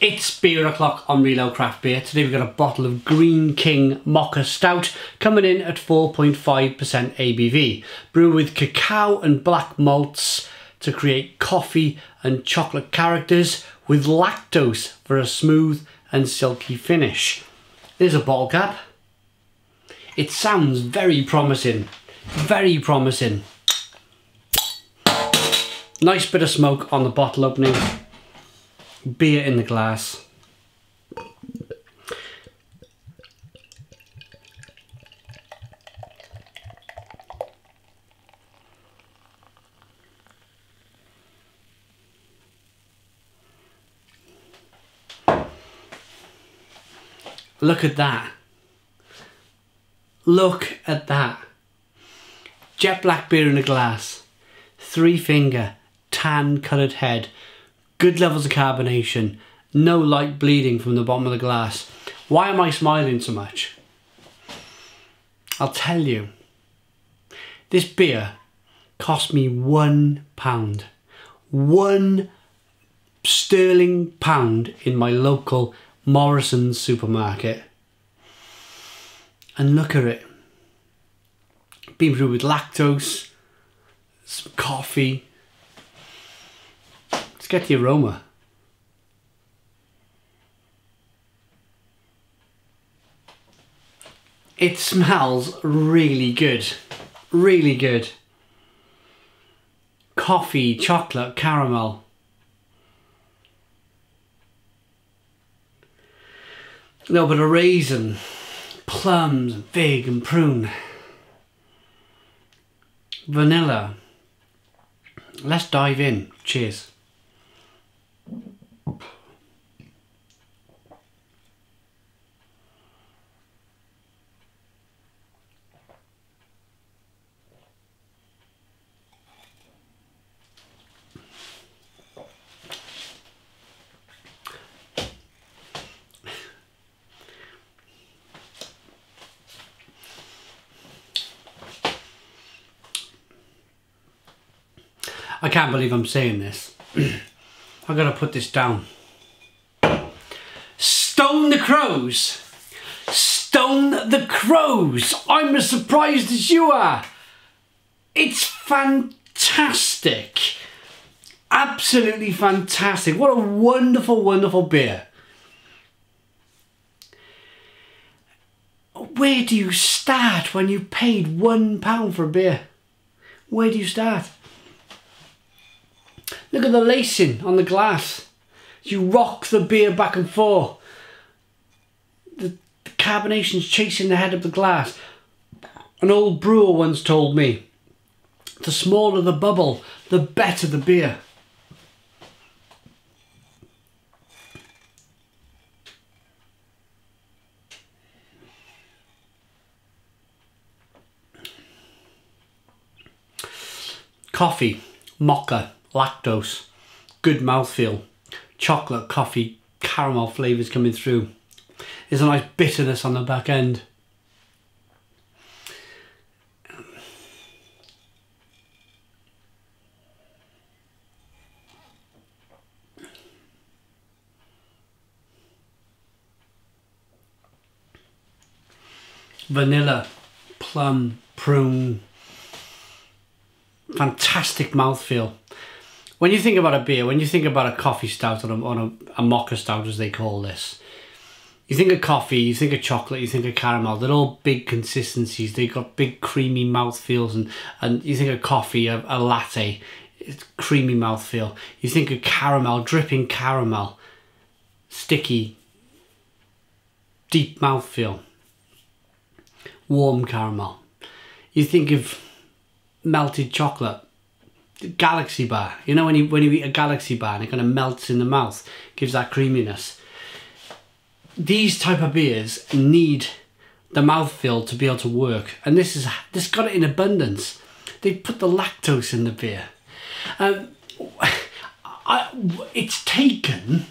It's beer o'clock on Reload Craft Beer. Today we've got a bottle of Greene King Mocha Stout coming in at 4.5% ABV. Brewed with cacao and black malts to create coffee and chocolate characters with lactose for a smooth and silky finish. There's a bottle cap. It sounds very promising. Very promising. Nice bit of smoke on the bottle opening. Beer in the glass. Look at that. Look at that. Jet black beer in a glass. 3-finger, tan coloured head. Good levels of carbonation, no light bleeding from the bottom of the glass. Why am I smiling so much? I'll tell you. This beer cost me £1. £1 sterling in my local Morrison's supermarket. And look at it. Been brewed with lactose, some coffee. Get the aroma. It smells really good. Really good. Coffee, chocolate, caramel. A little bit of raisin, plums, fig and prune. Vanilla. Let's dive in. Cheers. I can't believe I'm saying this. I've got to put this down. Stone the crows! Stone the crows! I'm as surprised as you are! It's fantastic! Absolutely fantastic! What a wonderful, wonderful beer. Where do you start when you paid £1 for a beer? Where do you start? Look at the lacing on the glass. You rock the beer back and forth. The carbonation's chasing the head of the glass. An old brewer once told me, the smaller the bubble, the better the beer. Coffee, mocha, lactose, good mouthfeel, chocolate, coffee, caramel flavours coming through. There's a nice bitterness on the back end. Vanilla, plum, prune, fantastic mouthfeel. When you think about a beer, when you think about a coffee stout or a mocha stout as they call this, you think of coffee, you think of chocolate, you think of caramel. They're all big consistencies. They've got big creamy mouthfeels, and you think of coffee, a latte, it's creamy mouthfeel. You think of caramel, dripping caramel, sticky, deep mouthfeel, warm caramel. You think of melted chocolate. Galaxy bar, you know when you eat a Galaxy bar and it kind of melts in the mouth, gives that creaminess. These type of beers need the mouthfeel to be able to work, and this got it in abundance. They put the lactose in the beer. It's taken.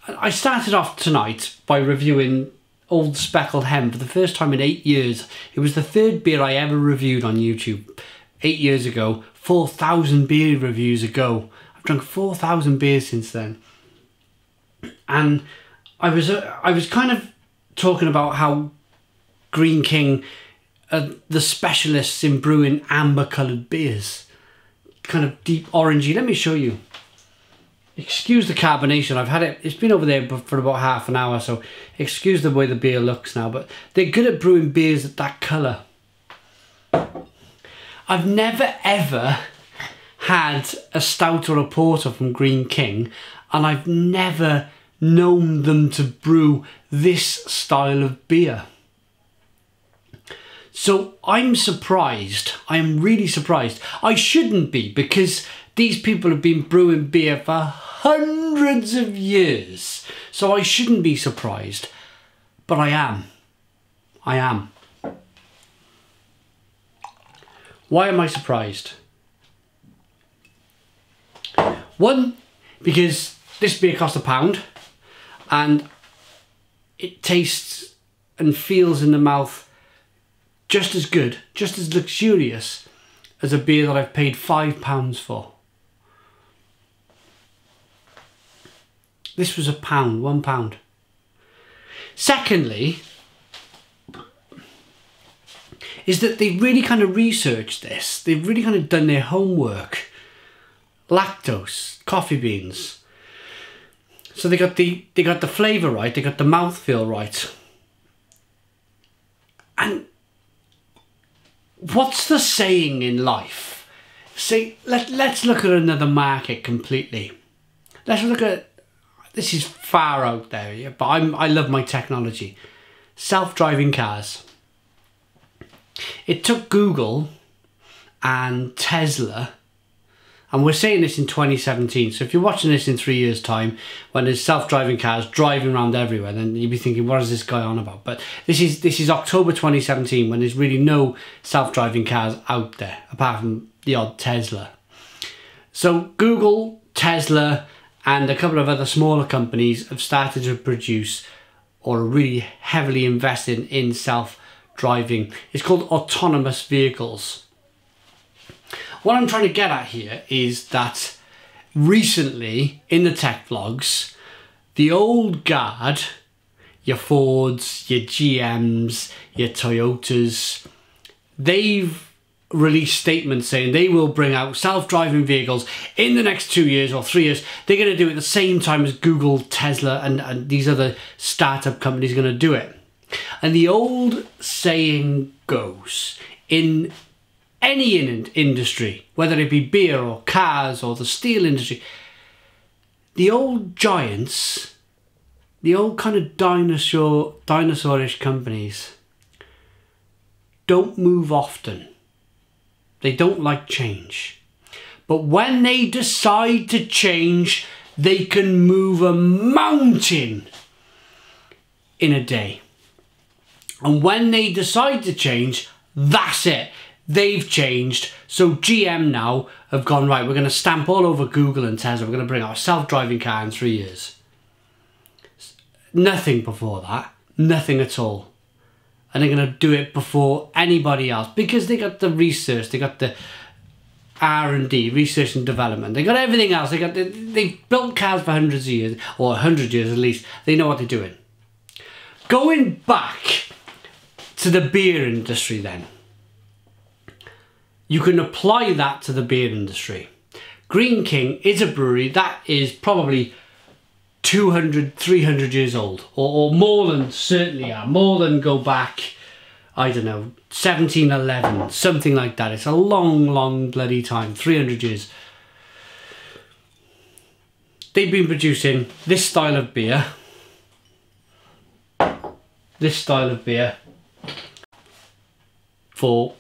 I started off tonight by reviewing Old Speckled Hen for the first time in 8 years. It was the third beer I ever reviewed on YouTube. 8 years ago, 4,000 beer reviews ago. I've drunk 4,000 beers since then. And I was kind of talking about how Greene King are the specialists in brewing amber coloured beers, kind of deep orangey. Let me show you. Excuse the carbonation. I've had it, it's been over there for about half an hour, so excuse the way the beer looks now, but they're good at brewing beers at that colour. I've never ever had a stout or a porter from Greene King, and I've never known them to brew this style of beer. So I'm surprised. I'm really surprised. I shouldn't be, because these people have been brewing beer for hundreds of years. So I shouldn't be surprised. But I am. I am. Why am I surprised? One, because this beer cost £1 and it tastes and feels in the mouth just as good, just as luxurious as a beer that I've paid £5 for. This was £1. Secondly, is that they really kind of researched this. They've really kind of done their homework. Lactose, coffee beans. So they got the flavour right, they got the mouthfeel right. And what's the saying in life? Say, let's look at another market completely. Let's look at, this is far out there, yeah, but I love my technology. Self-driving cars. It took Google and Tesla, and we're saying this in 2017, so if you're watching this in 3 years' time, when there's self-driving cars driving around everywhere, then you'll be thinking, what is this guy on about? But this is October 2017, when there's really no self-driving cars out there, apart from the odd Tesla. So Google, Tesla, and a couple of other smaller companies have started to produce, or are really heavily invested in self-driving. It's called autonomous vehicles. What I'm trying to get at here is that recently in the tech vlogs, the old guard, your Fords, your GMs, your Toyotas, they've released statements saying they will bring out self-driving vehicles in the next 2 years or 3 years. They're going to do it at the same time as Google, Tesla, and these other startup companies are going to do it. And the old saying goes, in any industry, whether it be beer or cars or the steel industry, the old giants, the old kind of dinosaurish companies don't move often. They don't like change. But when they decide to change, they can move a mountain in a day. And when they decide to change, that's it. They've changed. So GM now have gone, right, we're going to stamp all over Google and Tesla. We're going to bring out a self-driving car in 3 years. Nothing before that. Nothing at all. And they're going to do it before anybody else, because they got the research, they got the R&D, research and development. They got everything else. They've built cars for hundreds of years, or 100 years at least. They know what they're doing. Going back to the beer industry then. You can apply that to the beer industry. Greene King is a brewery that is probably 200, 300 years old, or more than, certainly are, more than go back, I don't know, 1711, something like that. It's a long, long bloody time, 300 years. They've been producing this style of beer, for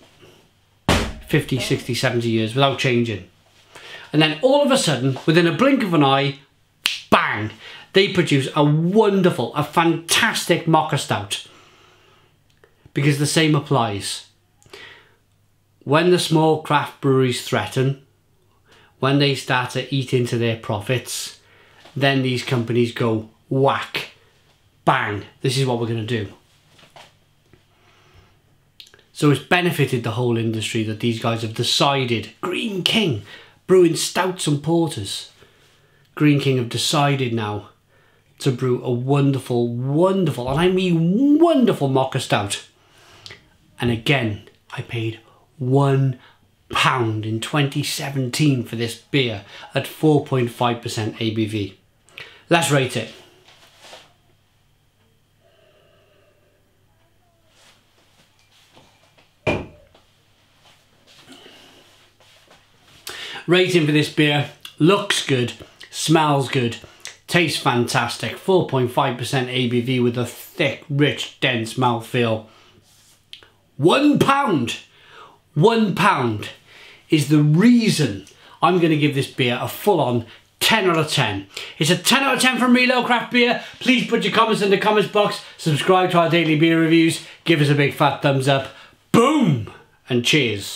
50, 60, 70 years without changing. And then all of a sudden, within a blink of an eye, bang, they produce a wonderful, a fantastic Mocha Stout. Because the same applies. When the small craft breweries threaten, when they start to eat into their profits, then these companies go whack, bang, this is what we're going to do. So it's benefited the whole industry that these guys have decided. Greene King, brewing stouts and porters. Greene King have decided now to brew a wonderful, wonderful, and I mean wonderful Mocha Stout. And again, I paid £1 in 2017 for this beer at 4.5% ABV. Let's rate it. Rating for this beer: looks good, smells good, tastes fantastic, 4.5% ABV with a thick, rich, dense mouthfeel. £1! £1 is the reason I'm going to give this beer a full-on 10 out of 10. It's a 10 out of 10 from Reload Craft Beer. Please put your comments in the comments box, subscribe to our daily beer reviews, give us a big fat thumbs up. Boom! And cheers.